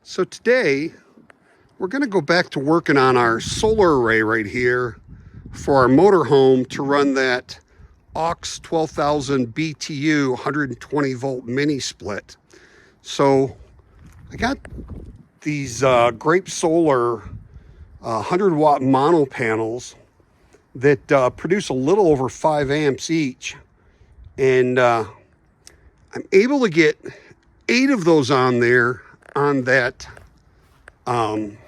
So today we're going to go back to working on our solar array right here for our motorhome to run that AUX 12,000 BTU 120 volt mini split. So I got these Grape Solar 100 watt mono panels that produce a little over 5 amps each. And I'm able to get 8 of those on there on that ground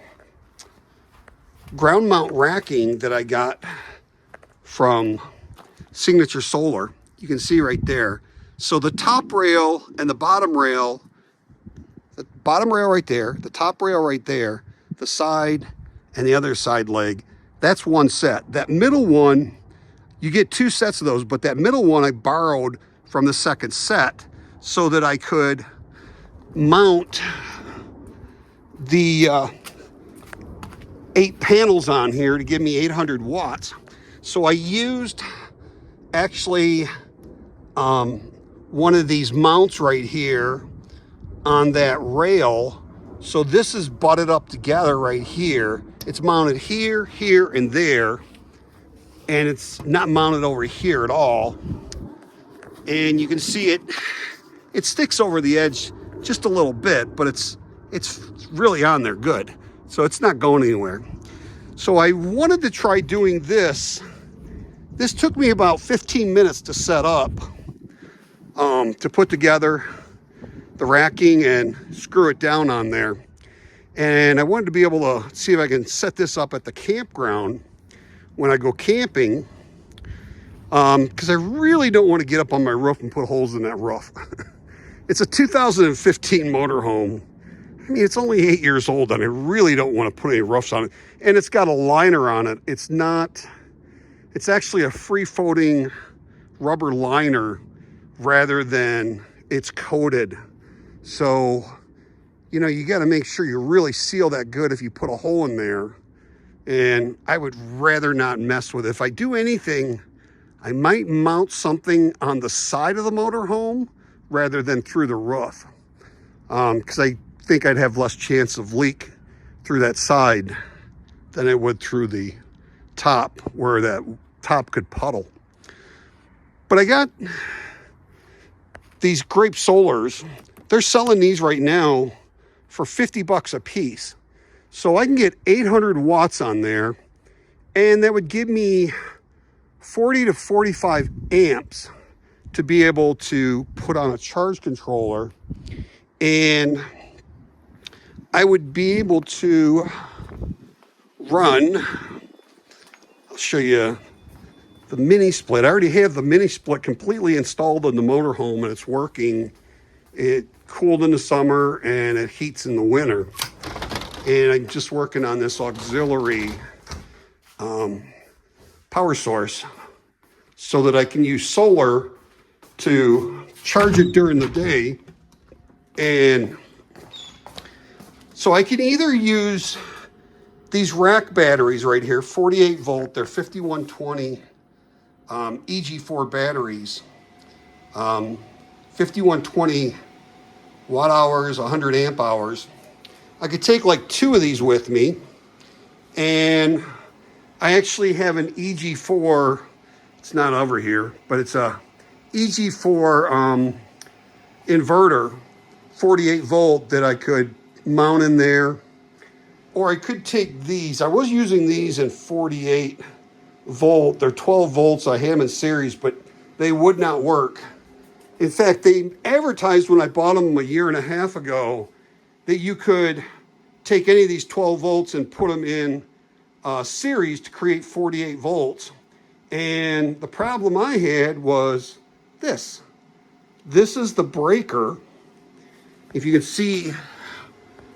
mount racking that I got from Signature Solar. You can see right there. So the top rail and the bottom rail right there, the top rail right there, the side and the other side leg, that's one set. That middle one, you get 2 sets of those, but that middle one I borrowed from the second set so that I could mount the 8 panels on here to give me 800 watts. So I used actually one of these mounts right here on that rail. So this is butted up together right here. It's mounted here, here, and there. And it's not mounted over here at all. And you can see it sticks over the edge just a little bit, but it's really on there good. So it's not going anywhere. So I wanted to try doing this. This took me about 15 minutes to set up, to put together the racking and screw it down on there. And I wanted to be able to see if I can set this up at the campground when I go camping, because I really don't want to get up on my roof and put holes in that roof. It's a 2015 motorhome. I mean, it's only 8 years old, and I really don't want to put any roofs on it. And it's got a liner on it. It's actually a free-floating rubber liner rather than it's coated. So, you know, you got to make sure you really seal that good if you put a hole in there. And I would rather not mess with it. If I do anything, I might mount something on the side of the motorhome rather than through the roof. Because I think I'd have less chance of leak through that side than it would through the top, where that top could puddle. But I got these Grape Solars. They're selling these right now for 50 bucks a piece. So I can get 800 watts on there, and that would give me 40 to 45 amps to be able to put on a charge controller. And I would be able to run, I'll show you the mini split. I already have the mini split completely installed in the motorhome, and it's working. It cooled in the summer and it heats in the winter. And I'm just working on this auxiliary power source so that I can use solar to charge it during the day. And so I can either use these rack batteries right here, 48 volt, they're 5120 EG4 batteries, 5120 watt hours, 100 amp hours. I could take like 2 of these with me, and I actually have an EG4, it's not over here, but it's a EG4 inverter, 48 volt, that I could mount in there. Or I could take these. I was using these in 48 volt. They're 12 volts. I have them in series, but they would not work. In fact, they advertised when I bought them a year and a half ago that you could take any of these 12 volts and put them in series to create 48 volts. And the problem I had was this. This is the breaker. If you can see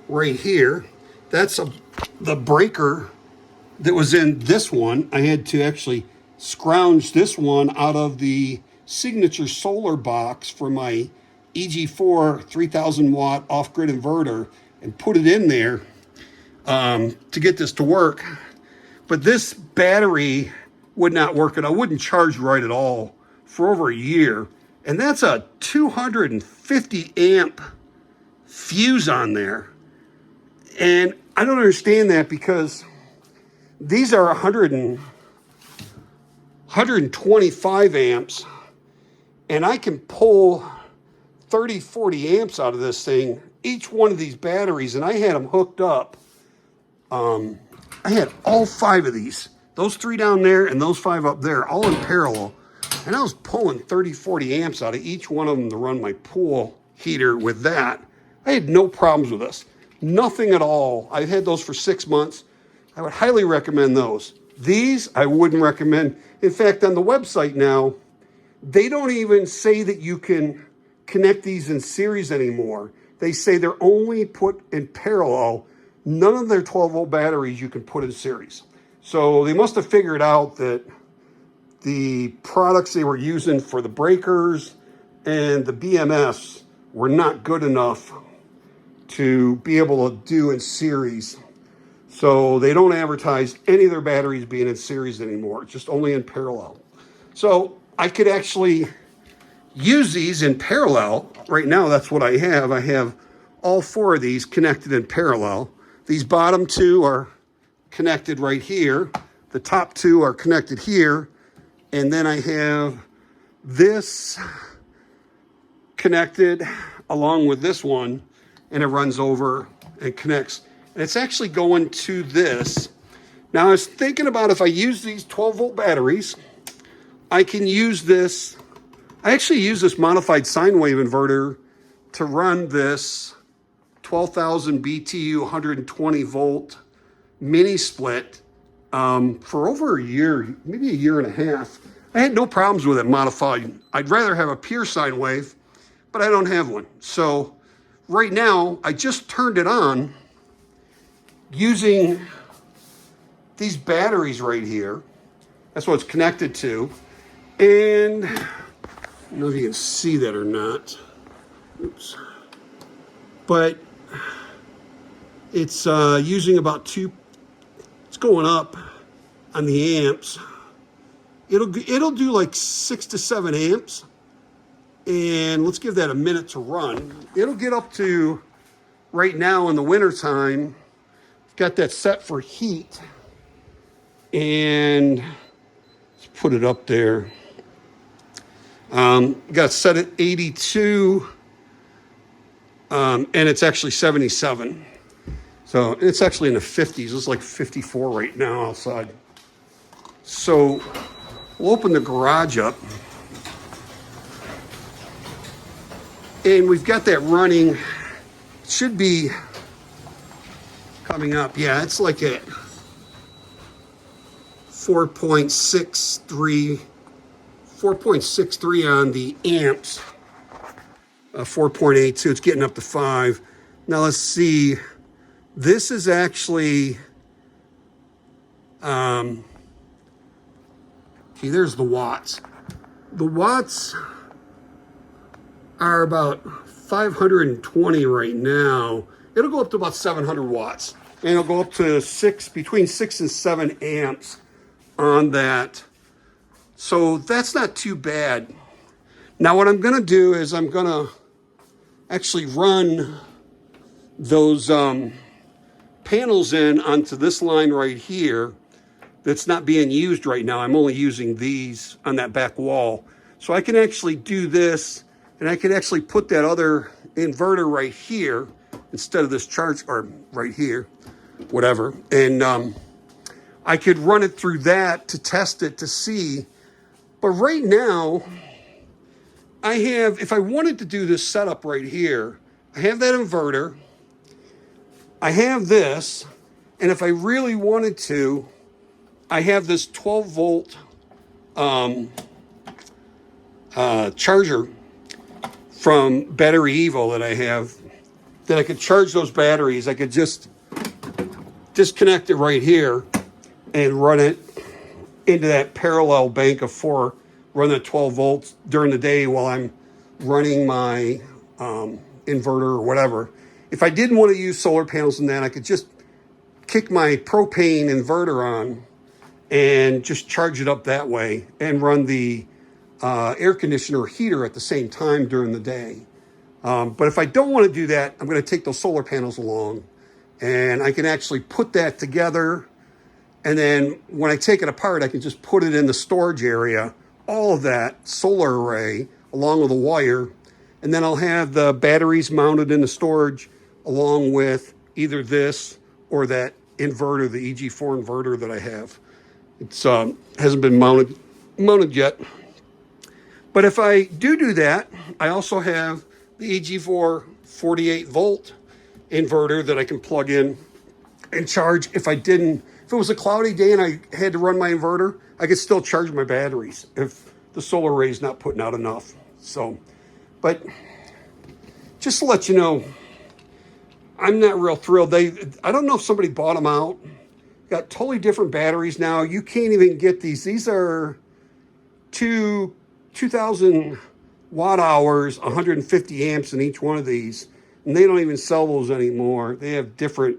right here, that's the breaker that was in this one. I had to actually scrounge this one out of the Signature Solar box for my EG4 3000 watt off-grid inverter and put it in there to get this to work. But this battery would not work, and I wouldn't charge right at all for over a year. And that's a 250 amp fuse on there. And I don't understand that because these are 125 amps, and I can pull 30, 40 amps out of this thing, each one of these batteries, and I had them hooked up. I had all 5 of these, those 3 down there and those 5 up there, all in parallel. And I was pulling 30, 40 amps out of each one of them to run my pool heater with that. I had no problems with this. Nothing at all. I've had those for 6 months. I would highly recommend those. These, I wouldn't recommend. In fact, on the website now, they don't even say that you can connect these in series anymore. They say they're only put in parallel. None of their 12-volt batteries you can put in series. So they must have figured out that the products they were using for the breakers and the BMS were not good enough to be able to do in series. So they don't advertise any of their batteries being in series anymore. It's just only in parallel. So I could actually use these in parallel. Right now, that's what I have. I have all 4 of these connected in parallel. These bottom 2 are connected right here. The top 2 are connected here. And then I have this connected along with this one, and it runs over and connects. And it's actually going to this. Now, I was thinking about if I use these 12-volt batteries, I can use this. I actually use this modified sine wave inverter to run this 12,000 BTU 120-volt mini split for over a year, maybe a year and a half. I had no problems with it modified. I'd rather have a pure sine wave, but I don't have one. So right now, I just turned it on using these batteries right here. That's what it's connected to. And I don't know if you can see that or not. Oops. But it's using about 2, it's going up on the amps. It'll do like 6 to 7 amps. And let's give that a minute to run. It'll get up to, right now in the wintertime, got that set for heat. And let's put it up there. Got set at 82, and it's actually 77. So it's actually in the 50s. It's like 54 right now outside. So we'll open the garage up. And we've got that running. It should be coming up. Yeah, it's like at 4.63 on the amps. 4.82. It's getting up to 5. Now let's see. This is actually, okay, there's the watts. The watts are about 520 right now. It'll go up to about 700 watts. And it'll go up to between 6 and 7 amps on that. So that's not too bad. Now what I'm gonna do is I'm gonna actually run those panels in onto this line right here that's not being used right now. I'm only using these on that back wall. So I can actually do this, and I can actually put that other inverter right here instead of this charge, or right here, whatever. And I could run it through that to test it to see. But right now, I have, if I wanted to do this setup right here, I have that inverter, I have this, and if I really wanted to, I have this 12-volt charger from Battery Evo that I have, that I could charge those batteries. I could just disconnect it right here and run it into that parallel bank of 4, run that 12 volts during the day while I'm running my inverter or whatever. If I didn't want to use solar panels and that, I could just kick my propane inverter on and just charge it up that way and run the air conditioner or heater at the same time during the day. But if I don't want to do that, I'm going to take those solar panels along And I can actually put that together. And then when I take it apart, I can just put it in the storage area, all of that solar array along with a wire. And then I'll have the batteries mounted in the storage along with either this or that inverter, the EG4 inverter that I have. It's hasn't been mounted yet. But if I do that, I also have the EG4 48 volt inverter that I can plug in and charge. If it was a cloudy day and I had to run my inverter, I could still charge my batteries if the solar array is not putting out enough. So, but just to let you know, I'm not real thrilled. I don't know if somebody bought them out. Got totally different batteries now. You can't even get these. These are 2,000 watt hours, 150 amps in each one of these. And they don't even sell those anymore. They have different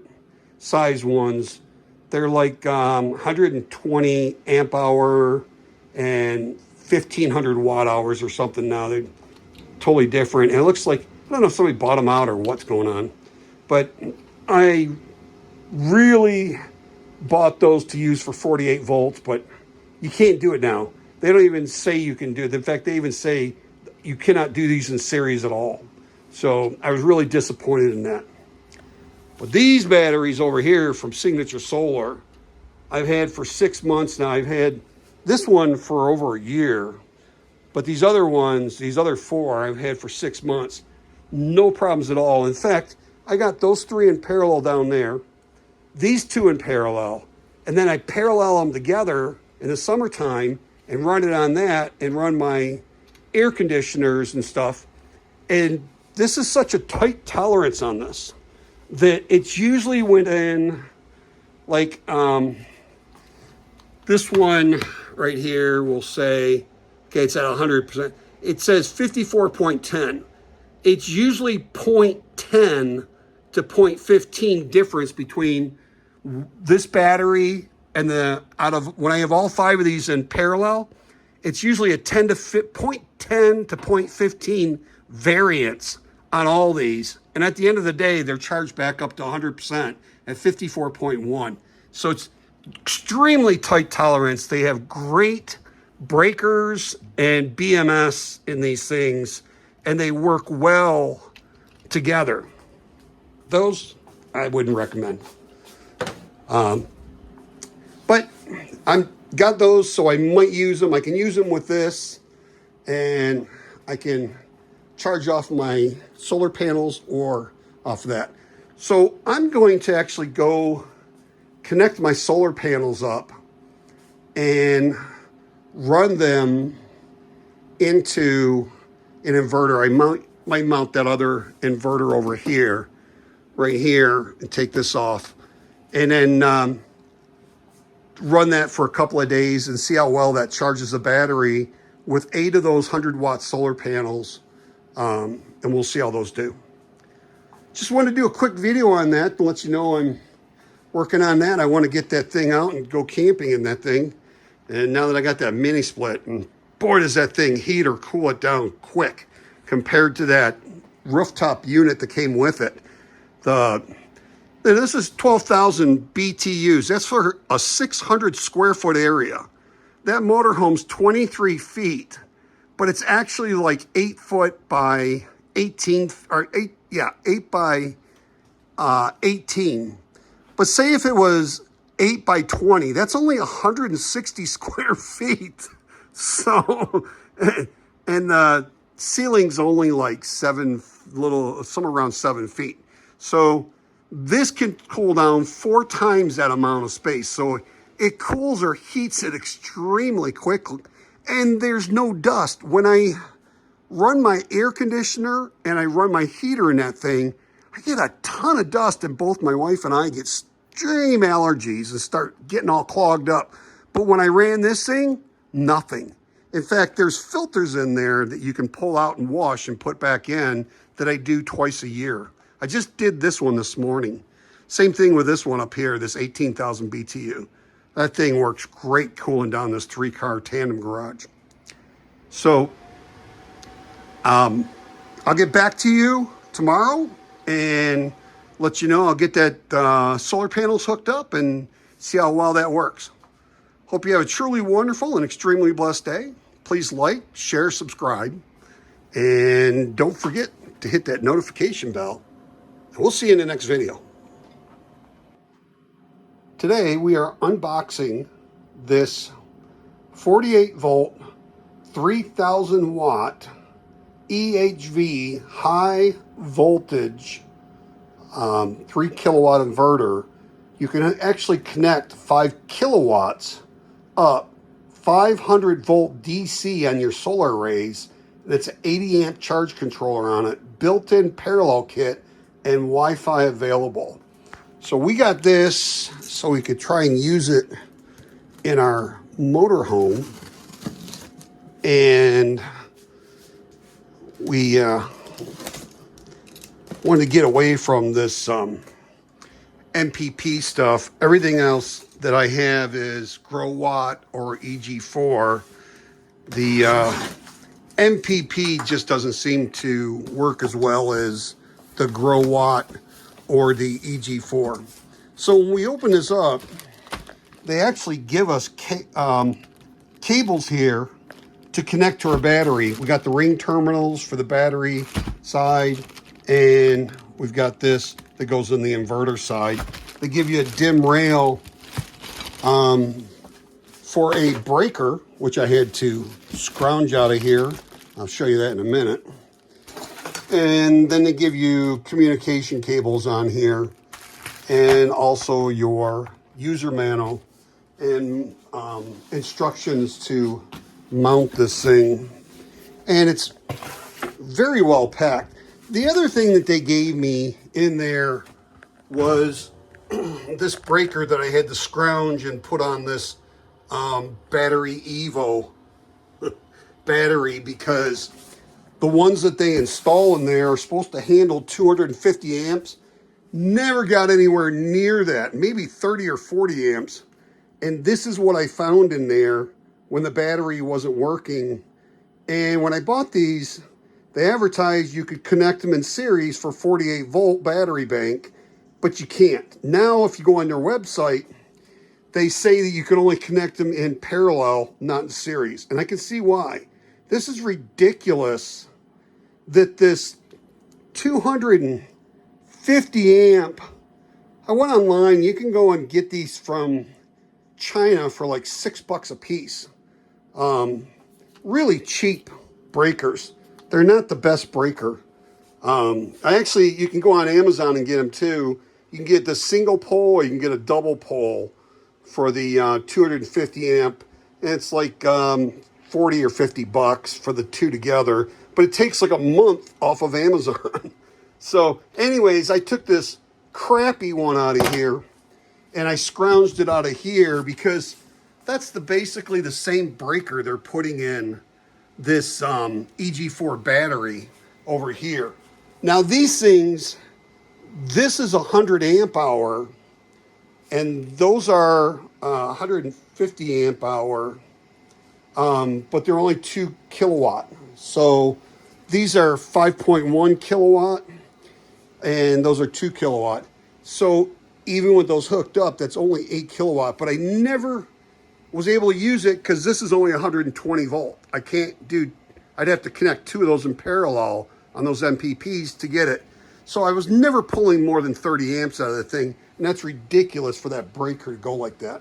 size ones. They're like 120 amp hour and 1,500 watt hours or something now. They're totally different. And it looks like, I don't know if somebody bought them out or what's going on. But I really bought those to use for 48 volts, but you can't do it now. They don't even say you can do it. In fact, they even say you cannot do these in series at all. So I was really disappointed in that. But these batteries over here from Signature Solar, I've had for 6 months now. I've had this one for over a year, but these other ones, these other 4, I've had for 6 months. No problems at all. In fact, I got those 3 in parallel down there, these 2 in parallel, and then I parallel them together in the summertime and run it on that and run my air conditioners and stuff. And this is such a tight tolerance on this that it's usually within like this one right here will say, okay, it's at 100%. It says 54.10. It's usually 0.10 to 0.15 difference between this battery and when I have all 5 of these in parallel, it's usually a 0.10 to 0.15 variance on all these. And at the end of the day, they're charged back up to 100% at 54.1. So it's extremely tight tolerance. They have great breakers and BMS in these things, and they work well together. Those I wouldn't recommend. But I've got those, so I might use them. I can use them with this, and I can charge off my solar panels or off of that. So I'm going to actually go connect my solar panels up and run them into an inverter. I might mount that other inverter over here, right here, and take this off. And then run that for a couple of days and see how well that charges the battery with 8 of those 100-watt solar panels. And we'll see how those do. Just wanted to do a quick video on that to let you know I'm working on that. I want to get that thing out and go camping in that thing. And now that I got that mini split, and boy, does that thing heat or cool it down quick compared to that rooftop unit that came with it. This is 12,000 BTUs. That's for a 600 square foot area. That motorhome's 23 feet, but it's actually like 8 foot by 18, or 8 by 18. But say if it was 8 by 20, that's only 160 square feet. So, and the ceiling's only like somewhere around 7 feet. So this can cool down 4 times that amount of space. So it cools or heats it extremely quickly. And there's no dust. When I run my air conditioner and I run my heater in that thing, I get a ton of dust, and both my wife and I get extreme allergies and start getting all clogged up. But when I ran this thing, nothing. In fact, there's filters in there that you can pull out and wash and put back in that I do twice a year. I just did this one this morning. Same thing with this one up here, this 18,000 BTU. That thing works great cooling down this 3-car tandem garage. So I'll get back to you tomorrow and let you know. I'll get that solar panels hooked up and see how well that works. Hope you have a truly wonderful and extremely blessed day. Please like, share, subscribe, and don't forget to hit that notification bell. And we'll see you in the next video. Today we are unboxing this 48 volt, 3000 watt EHV high voltage 3 kilowatt inverter. You can actually connect 5 kilowatts up 500 volt DC on your solar arrays. And it's an 80 amp charge controller on it, built-in parallel kit, and Wi-Fi available. So we got this so we could try and use it in our motorhome. And we wanted to get away from this MPP stuff. Everything else that I have is Grow Watt or EG4. The MPP just doesn't seem to work as well as the Grow Watt or the EG4. So when we open this up, they actually give us cables here to connect to our battery. We got the ring terminals for the battery side, and we've got this that goes in the inverter side. They give you a dim rail for a breaker, which I had to scrounge out of here. I'll show you that in a minute. And then they give you communication cables on here, and also your user manual and instructions to mount this thing. And it's very well packed. The other thing that they gave me in there was this breaker that I had to scrounge and put on this battery Evo battery, because the ones that they install in there are supposed to handle 250 amps. Never got anywhere near that, maybe 30 or 40 amps. And this is what I found in there when the battery wasn't working. And when I bought these, they advertised you could connect them in series for 48 volt battery bank, but you can't. Now, if you go on their website, they say that you can only connect them in parallel, not in series. And I can see why. This is ridiculous that this 250 amp, I went online, you can go and get these from China for like $6 a piece. Really cheap breakers. They're not the best breaker. You can go on Amazon and get them too. You can get the single pole, or you can get a double pole for the 250 amp. And it's like 40 or 50 bucks for the two together, but it takes like a month off of Amazon. So anyways, I took this crappy one out of here and I scrounged it out of here, because that's basically the same breaker they're putting in this EG4 battery over here. Now these things, this is 100 amp hour, and those are 150 amp hour, but they're only 2 kilowatt. So these are 5.1 kilowatt, and those are 2 kilowatt. So even with those hooked up, that's only 8 kilowatt, but I never was able to use it because this is only 120 volt. I'd have to connect 2 of those in parallel on those MPPs to get it. So I was never pulling more than 30 amps out of the thing, and that's ridiculous for that breaker to go like that.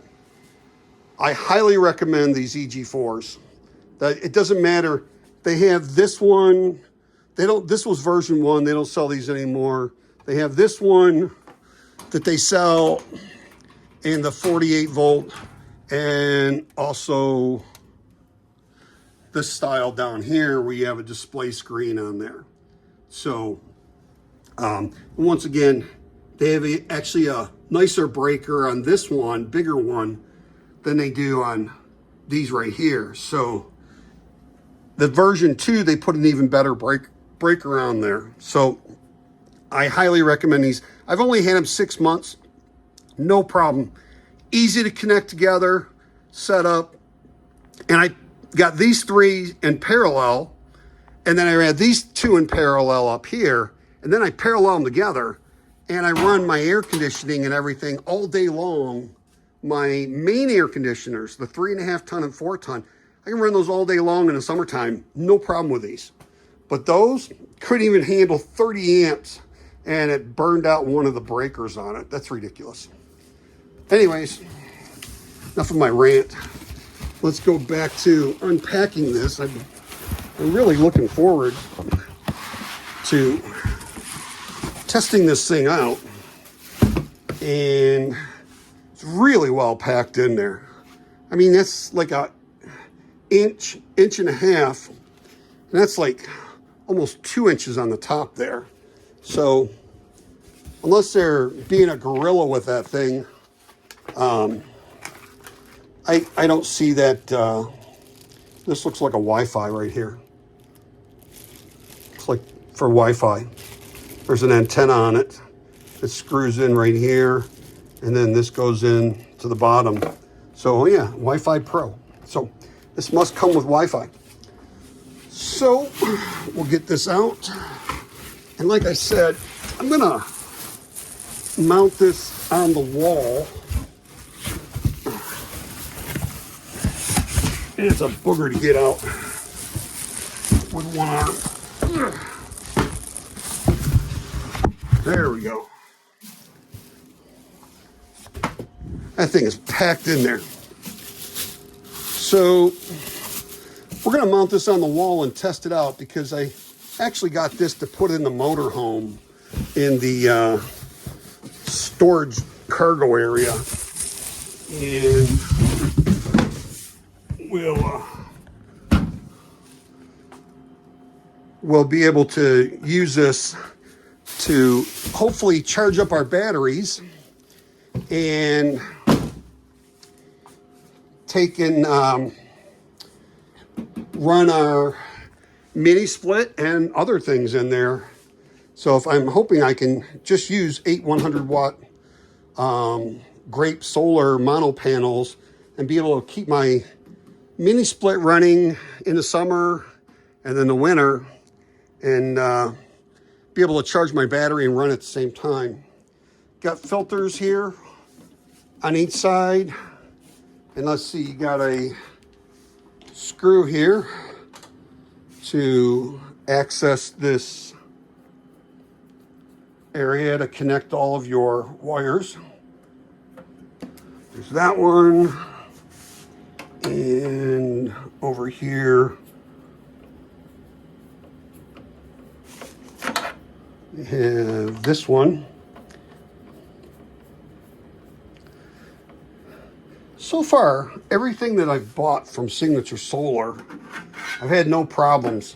I highly recommend these EG4s. It doesn't matter. They have this one. This was version 1. They don't sell these anymore. They have this one that they sell in the 48 volt, and also this style down here where you have a display screen on there. So once again, they have actually a nicer breaker on this one, bigger one, than they do on these right here. So the version 2, they put an even better breaker on there. So I highly recommend these. I've only had them 6 months, no problem. Easy to connect together, set up. And I got these 3 in parallel, and then I had these 2 in parallel up here, and then I parallel them together, and I run my air conditioning and everything all day long. My main air conditioners, the 3.5 ton and 4 ton, I can run those all day long in the summertime. No problem with these. But those couldn't even handle 30 amps, and it burned out one of the breakers on it. That's ridiculous. Anyways, enough of my rant. Let's go back to unpacking this. I'm really looking forward to testing this thing out. And it's really well packed in there. I mean, that's like a inch and a half. And that's like almost 2 inches on the top there. So unless they're being a gorilla with that thing, I don't see that. This looks like a Wi-Fi right here. It's like for Wi-Fi. There's an antenna on it. It screws in right here, and then this goes in to the bottom. So yeah, Wi-Fi Pro. So this must come with Wi-Fi. So we'll get this out. And like I said, I'm gonna mount this on the wall. And it's a booger to get out with one arm. There we go. That thing is packed in there. So we're going to mount this on the wall and test it out, because I actually got this to put in the motorhome in the storage cargo area. And we'll be able to use this to hopefully charge up our batteries and take and run our mini split and other things in there. So if I'm hoping I can just use 8 100-watt grape solar mono panels and be able to keep my mini split running in the summer and then the winter, and be able to charge my battery and run at the same time. Got filters here on each side. And let's see, you got a screw here to access this area to connect all of your wires. There's that one. And over here, we have this one. So far, everything that I've bought from Signature Solar, I've had no problems.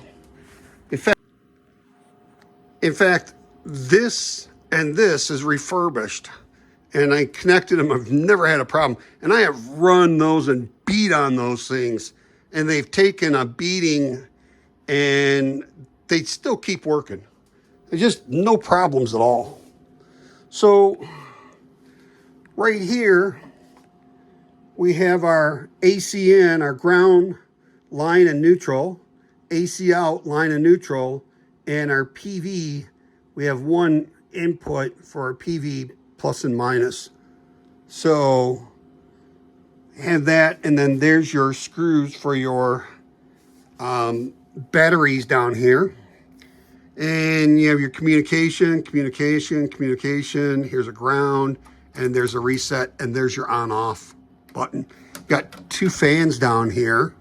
In fact, this and this is refurbished, and I connected them. I've never had a problem. And I have run those and beat on those things, and they've taken a beating, and they still keep working. There's just no problems at all. So right here, we have our AC in, our ground, line and neutral, AC out, line and neutral, and our PV. We have one input for our PV plus and minus. So have that, and then there's your screws for your batteries down here. And you have your communication. Here's a ground, and there's a reset, and there's your on-off button. Got 2 fans down here.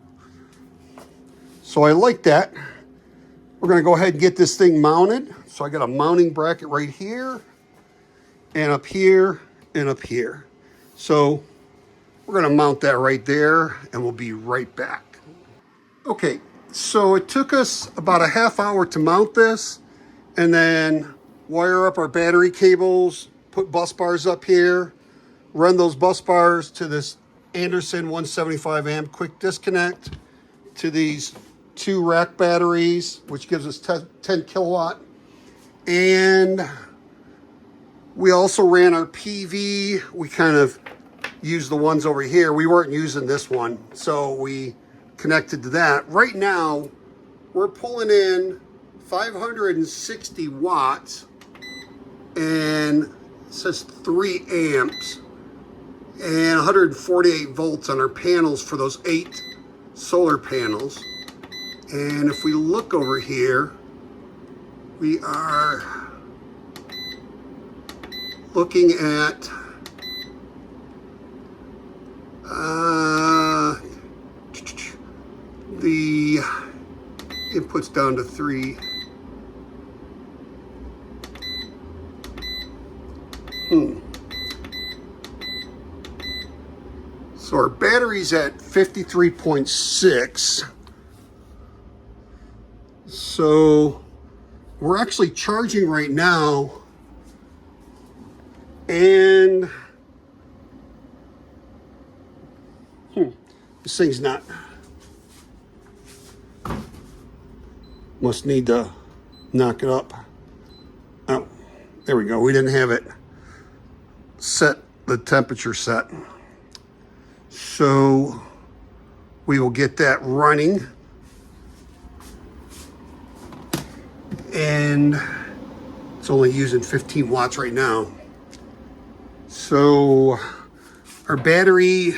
So I like that. We're gonna go ahead and get this thing mounted. So I got a mounting bracket right here, and up here, and up here. So we're gonna mount that right there, and we'll be right back. Okay, so it took us about a half hour to mount this, and then wire up our battery cables, put bus bars up here, run those bus bars to this Anderson 175 amp quick disconnect to these 2 rack batteries, which gives us 10 kilowatt. And we also ran our PV. We kind of used the ones over here. We weren't using this one, so we connected to that. Right now, we're pulling in 560 watts and it says 3 amps and 148 volts on our panels for those 8 solar panels. And if we look over here, we are looking at the inputs down to 3. So our battery's at 53.6. So we're actually charging right now, and this thing's not, must need to knock it up. Oh, there we go. We didn't have it set, the temperature set. So we will get that running. And it's only using 15 watts right now. So our battery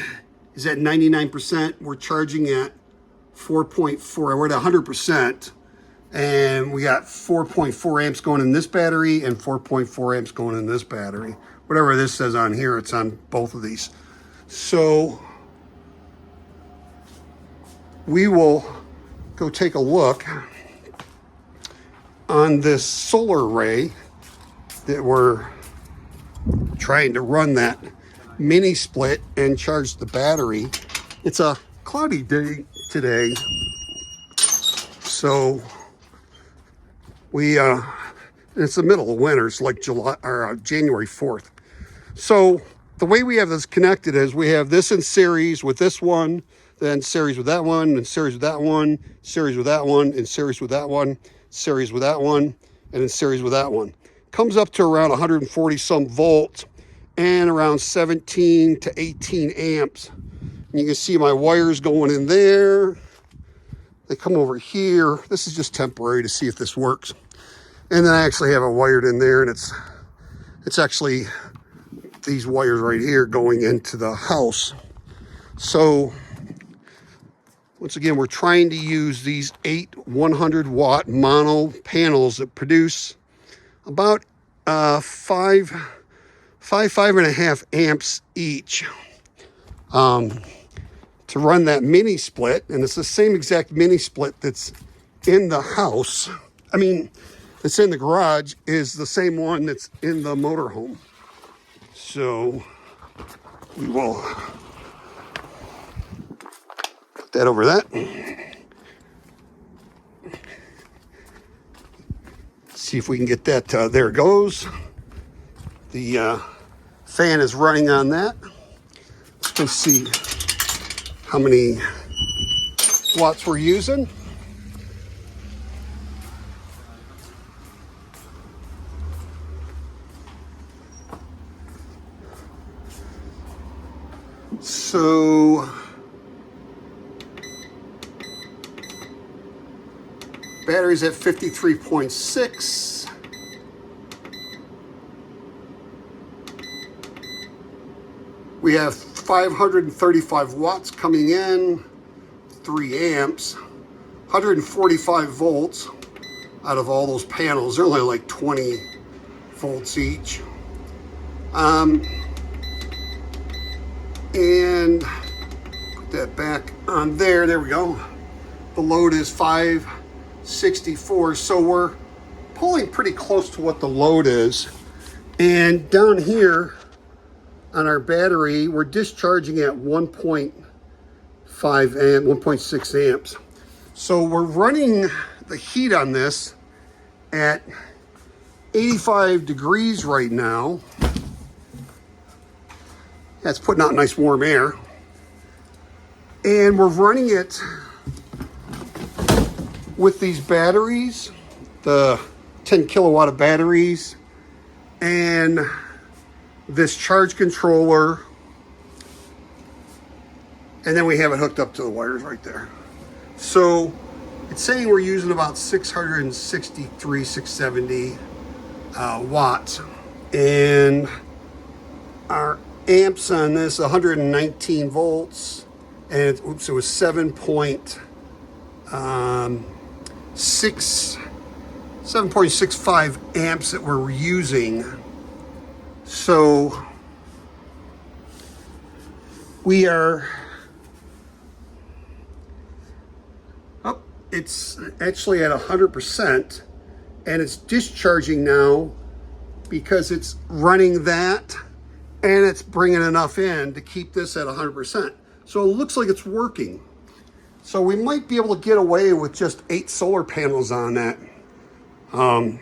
is at 99%. We're charging at 4.4. We're at 100%. And we got 4.4 amps going in this battery and 4.4 amps going in this battery. Whatever this says on here, it's on both of these. So we will go take a look on this solar array that we're trying to run that mini split and charge the battery. It's a cloudy day today, so it's the middle of winter. It's like January 4th. So the way we have this connected is we have this in series with this one, then series with that one, and series with that one, series with that one, and series with that one, series with that one, and in series with that one. Comes up to around 140 some volts and around 17 to 18 amps. And you can see my wires going in there. They come over here. This is just temporary to see if this works. And then I actually have it wired in there, and it's actually these wires right here going into the house. So once again, we're trying to use these 8 100-watt mono panels that produce about 5.5 amps each to run that mini split. And it's the same exact mini split that's in the house. I mean, that's in the garage is the same one that's in the motorhome. So we will put that over that. See if we can get that, there it goes. The fan is running on that. Let's see how many watts we're using. So battery's at 53.6. We have 535 watts coming in, 3 amps, 145 volts out of all those panels. They're only like 20 volts each. And put that back on there. There we go. The load is 564. So we're pulling pretty close to what the load is. And down here on our battery, we're discharging at 1.6 amps. So we're running the heat on this at 85 degrees right now. That's putting out nice warm air. And we're running it with these batteries, the 10 kilowatt of batteries, and this charge controller. And then we have it hooked up to the wires right there. So it's saying we're using about 663, 670 watts. And our amps on this 119 volts, and it was 7.65 amps that we're using. So we are, oh, it's actually at 100%, and it's discharging now because it's running that and it's bringing enough in to keep this at 100%. So it looks like it's working. So we might be able to get away with just 8 solar panels on that. And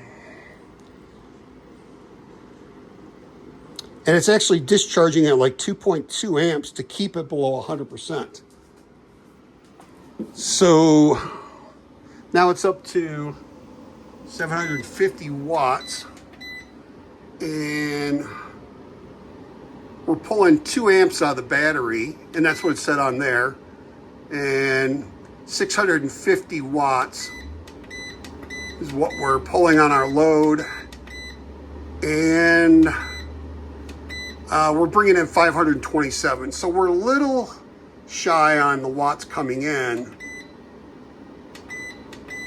it's actually discharging at like 2.2 amps to keep it below 100%. So now it's up to 750 watts. And we're pulling 2 amps out of the battery, and that's what it said on there. And 650 watts is what we're pulling on our load. And we're bringing in 527. So we're a little shy on the watts coming in.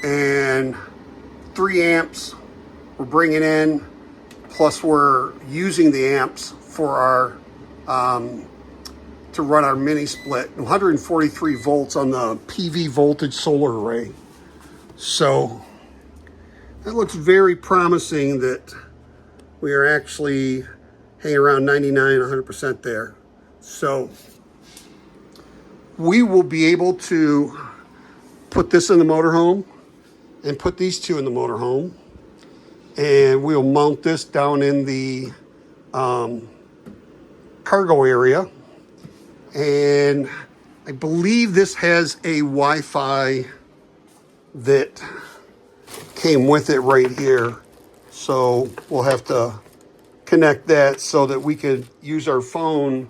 And 3 amps we're bringing in, plus we're using the amps for our to run our mini split. 143 volts on the PV voltage solar array. So that looks very promising that we are actually hanging around 99, 100% there. So we will be able to put this in the motorhome and put these 2 in the motorhome. And we'll mount this down in the cargo area. And I believe this has a Wi-Fi that came with it right here. So we'll have to connect that so that we could use our phone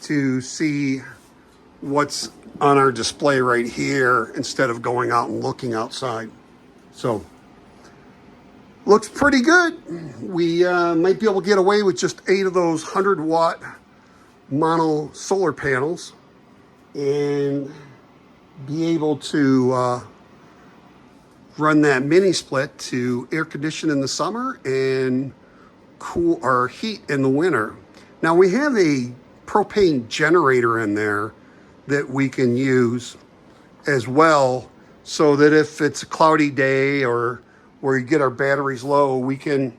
to see what's on our display right here instead of going out and looking outside. So looks pretty good. We might be able to get away with just 8 of those 100-watt mono solar panels and be able to run that mini split to air condition in the summer and cool our heat in the winter. Now we have a propane generator in there that we can use as well, so that if it's a cloudy day or where you get our batteries low, we can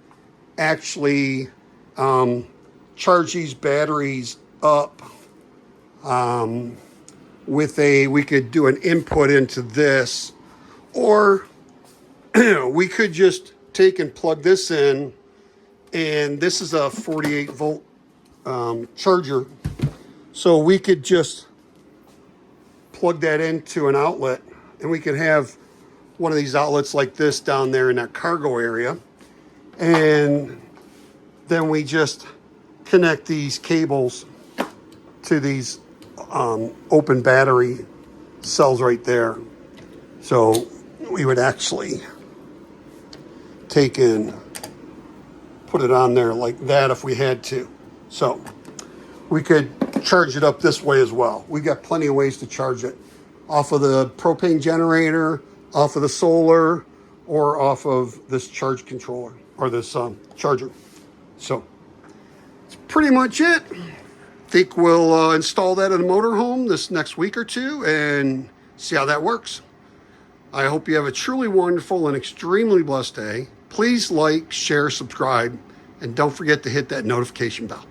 actually charge these batteries up with we could do an input into this, or we could just take and plug this in, and this is a 48 volt charger. So we could just plug that into an outlet, and we could have one of these outlets like this down there in that cargo area. And then we just connect these cables to these open battery cells right there. So we would actually take and put it on there like that if we had to. So we could charge it up this way as well. We got plenty of ways to charge it, off of the propane generator, off of the solar, or off of this charge controller or this charger. So that's pretty much it. Think we'll install that in a motorhome this next week or 2 and see how that works. I hope you have a truly wonderful and extremely blessed day. Please like, share, subscribe, and don't forget to hit that notification bell.